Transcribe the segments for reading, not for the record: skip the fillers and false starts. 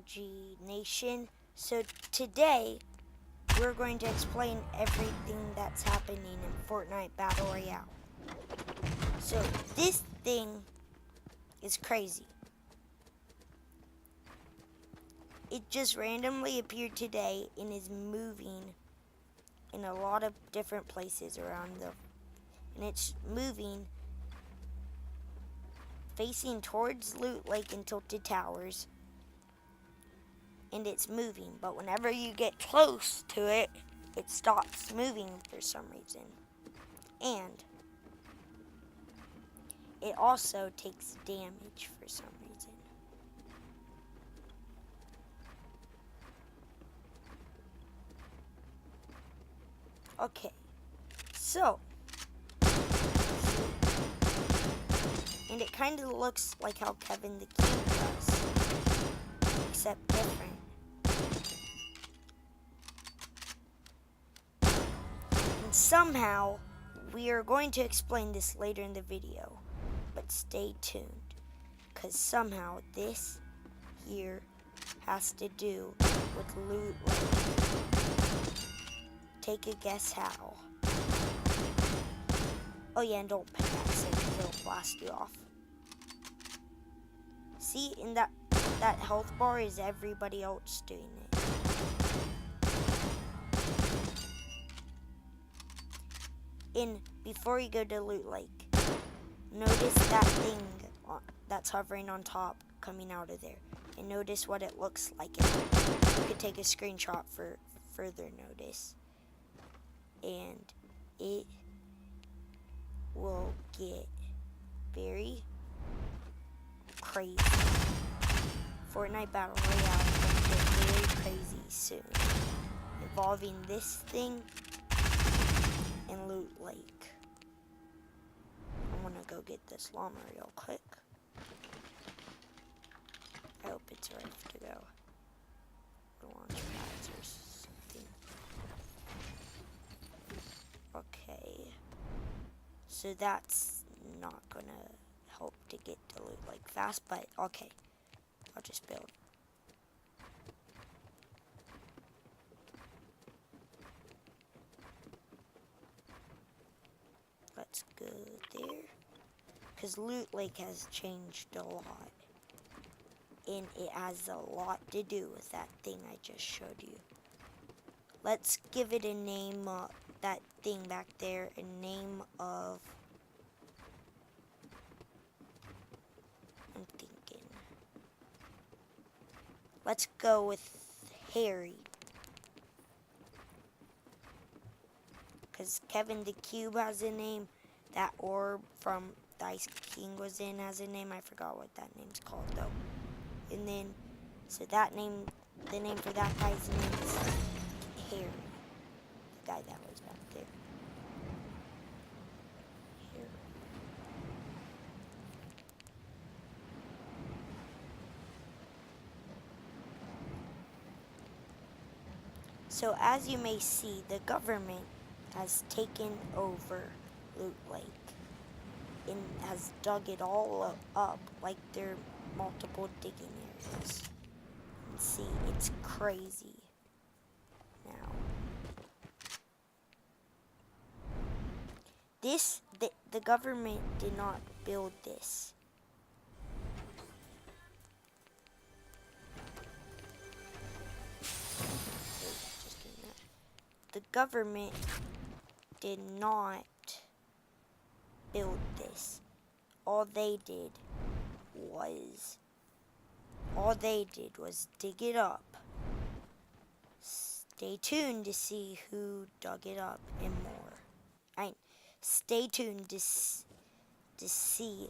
LG Nation. So today we're going to explain everything that's happening in Fortnite Battle Royale. So this thing is crazy. It just randomly appeared today and is moving in a lot of different places around and it's moving facing towards Loot Lake and Tilted Towers. And it's moving, but whenever you get close to it, it stops moving for some reason. And it also takes damage for some reason. Okay, so, and it kind of looks like how Kevin the Cube does, except different. And somehow, we are going to explain this later in the video, but stay tuned, because somehow this here has to do with Loot Lake. Take a guess how. Oh yeah, and don't pickaxe it because it'll blast you off. See, in that health bar is everybody else doing it. And before you go to Loot Lake, notice that thing that's hovering on top coming out of there. And notice what it looks like. You could take a screenshot for further notice. And it will get very crazy. Fortnite Battle Royale will get very crazy soon, involving this thing and Loot Lake. I'm gonna go get this llama real quick. I hope it's ready to go. Launch pads or something. Okay. So that's not gonna help to get to Loot Lake fast, but okay. I'll just build. Let's go there. Because Loot Lake has changed a lot. And it has a lot to do with that thing I just showed you. Let's give it a name, that thing back there, a name of... I'm thinking. Let's go with Harry. Because Kevin the Cube has a name. That orb from the Ice King was in has a name. I forgot what that name's called though. And then, so that name, the name for that guy's name is Harry. The guy that was back there. Harry. So as you may see, the government has taken over Loot Lake and has dug it all up like there are multiple digging areas. And see, it's crazy now. The government did not build this. The government did not build this. All they did was dig it up. Stay tuned to see who dug it up and more. Stay tuned to see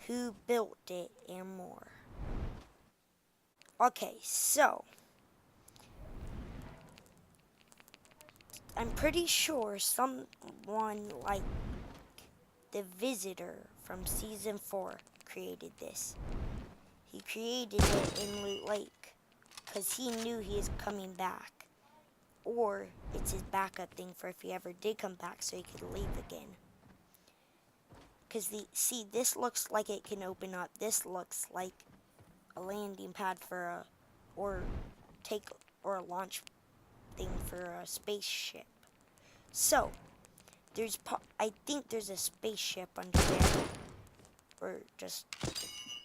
who built it and more. Okay, so I'm pretty sure someone like the Visitor from Season 4 created this. He created it in Loot Lake because he knew he is coming back. Or it's his backup thing for if he ever did come back so he could leave again. Because see, this looks like it can open up. This looks like a landing pad for a or take or launch thing for a spaceship. So I think there's a spaceship under there, or just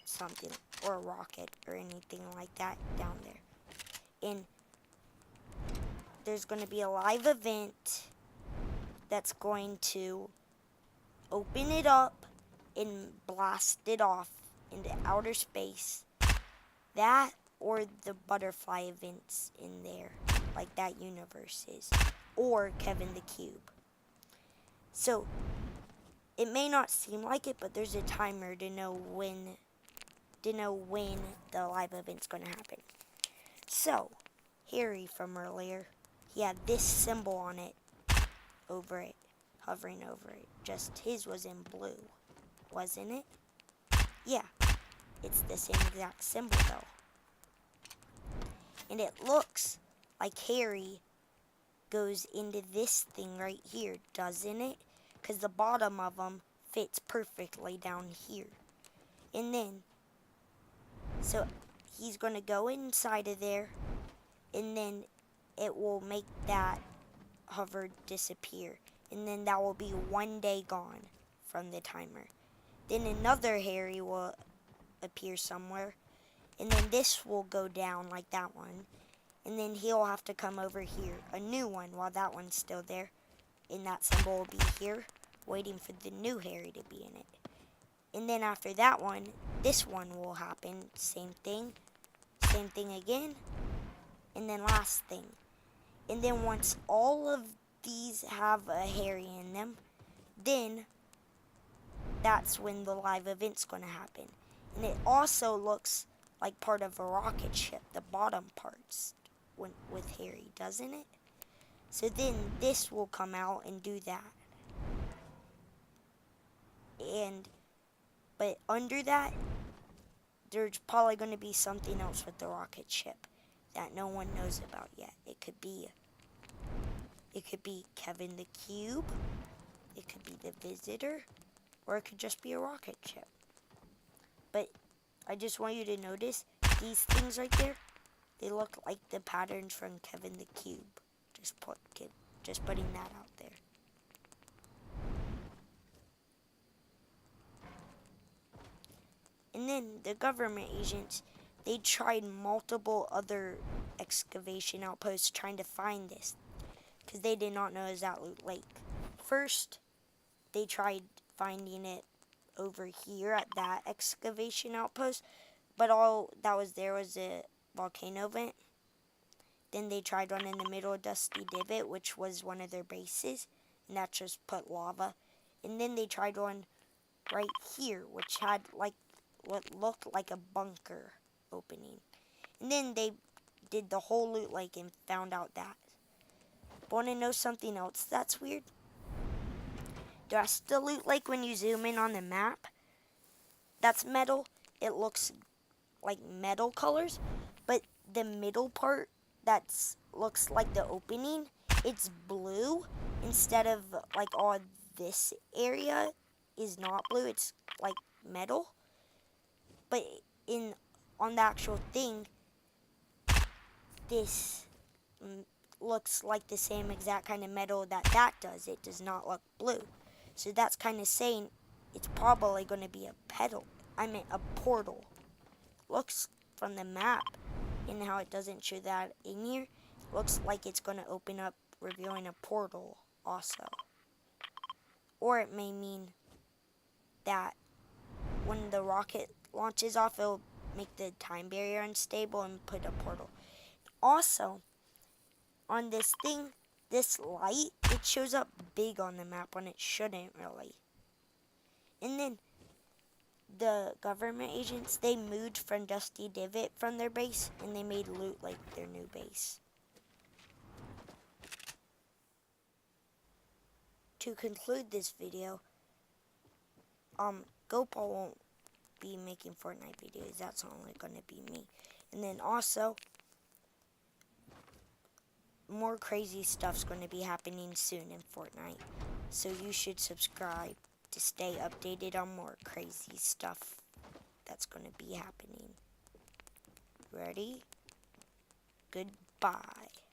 something, or a rocket or anything like that down there. And there's going to be a live event that's going to open it up and blast it off into outer space. That or the butterfly events in there, like that universe is, or Kevin the Cube. So it may not seem like it, but there's a timer to know when the live event's going to happen. So Harry from earlier, he had this symbol on it, over it, hovering over it. Just his was in blue, wasn't it? Yeah, it's the same exact symbol though. And it looks like Harry goes into this thing right here, doesn't it? Because the bottom of them fits perfectly down here. And then, so he's going to go inside of there, and then it will make that hover disappear. And then that will be 1 day gone from the timer. Then another Harry will appear somewhere, and then this will go down like that one. And then he'll have to come over here, a new one, while that one's still there. And that symbol will be here, waiting for the new Harry to be in it. And then after that one, this one will happen. Same thing again. And then last thing. And then once all of these have a Harry in them, then that's when the live event's going to happen. And it also looks like part of a rocket ship, the bottom parts with Harry, doesn't it? So then this will come out and do that. But under that, there's probably going to be something else with the rocket ship that no one knows about yet. It could be Kevin the Cube, it could be the Visitor, or it could just be a rocket ship. But I just want you to notice these things right there. They look like the patterns from Kevin the Cube. Just putting that out there. And then the government agents, they tried multiple other excavation outposts trying to find this, because they did not know it was at Loot Lake. First, they tried finding it over here at that excavation outpost, but all that was there was a volcano vent. Then they tried one in the middle of Dusty Divot, which was one of their bases, and that just put lava. And then they tried one right here, which had like what looked like a bunker opening. And then they did the whole Loot Lake and found out that. Want to know something else that's weird? The rest of the Loot Lake, when you zoom in on the map, that's metal. It looks like metal colors, but the middle part looks like the opening, it's blue instead of like all this area is not blue, it's like metal. But on the actual thing, this looks like the same exact kind of metal that does. It does not look blue. So that's kind of saying it's probably going to be a portal. Looks from the map and how it doesn't show that in here, looks like it's going to open up, revealing a portal also. Or it may mean that when the rocket launches off, it'll make the time barrier unstable and put a portal. Also, on this thing, this light, it shows up big on the map when it shouldn't really. And then the government agents, they moved from Dusty Divot from their base, and they made Loot Lake their new base. To conclude this video, GoPaul won't be making Fortnite videos. That's only going to be me. And then also, more crazy stuff's going to be happening soon in Fortnite. So you should subscribe to stay updated on more crazy stuff that's going to be happening. Ready? Goodbye.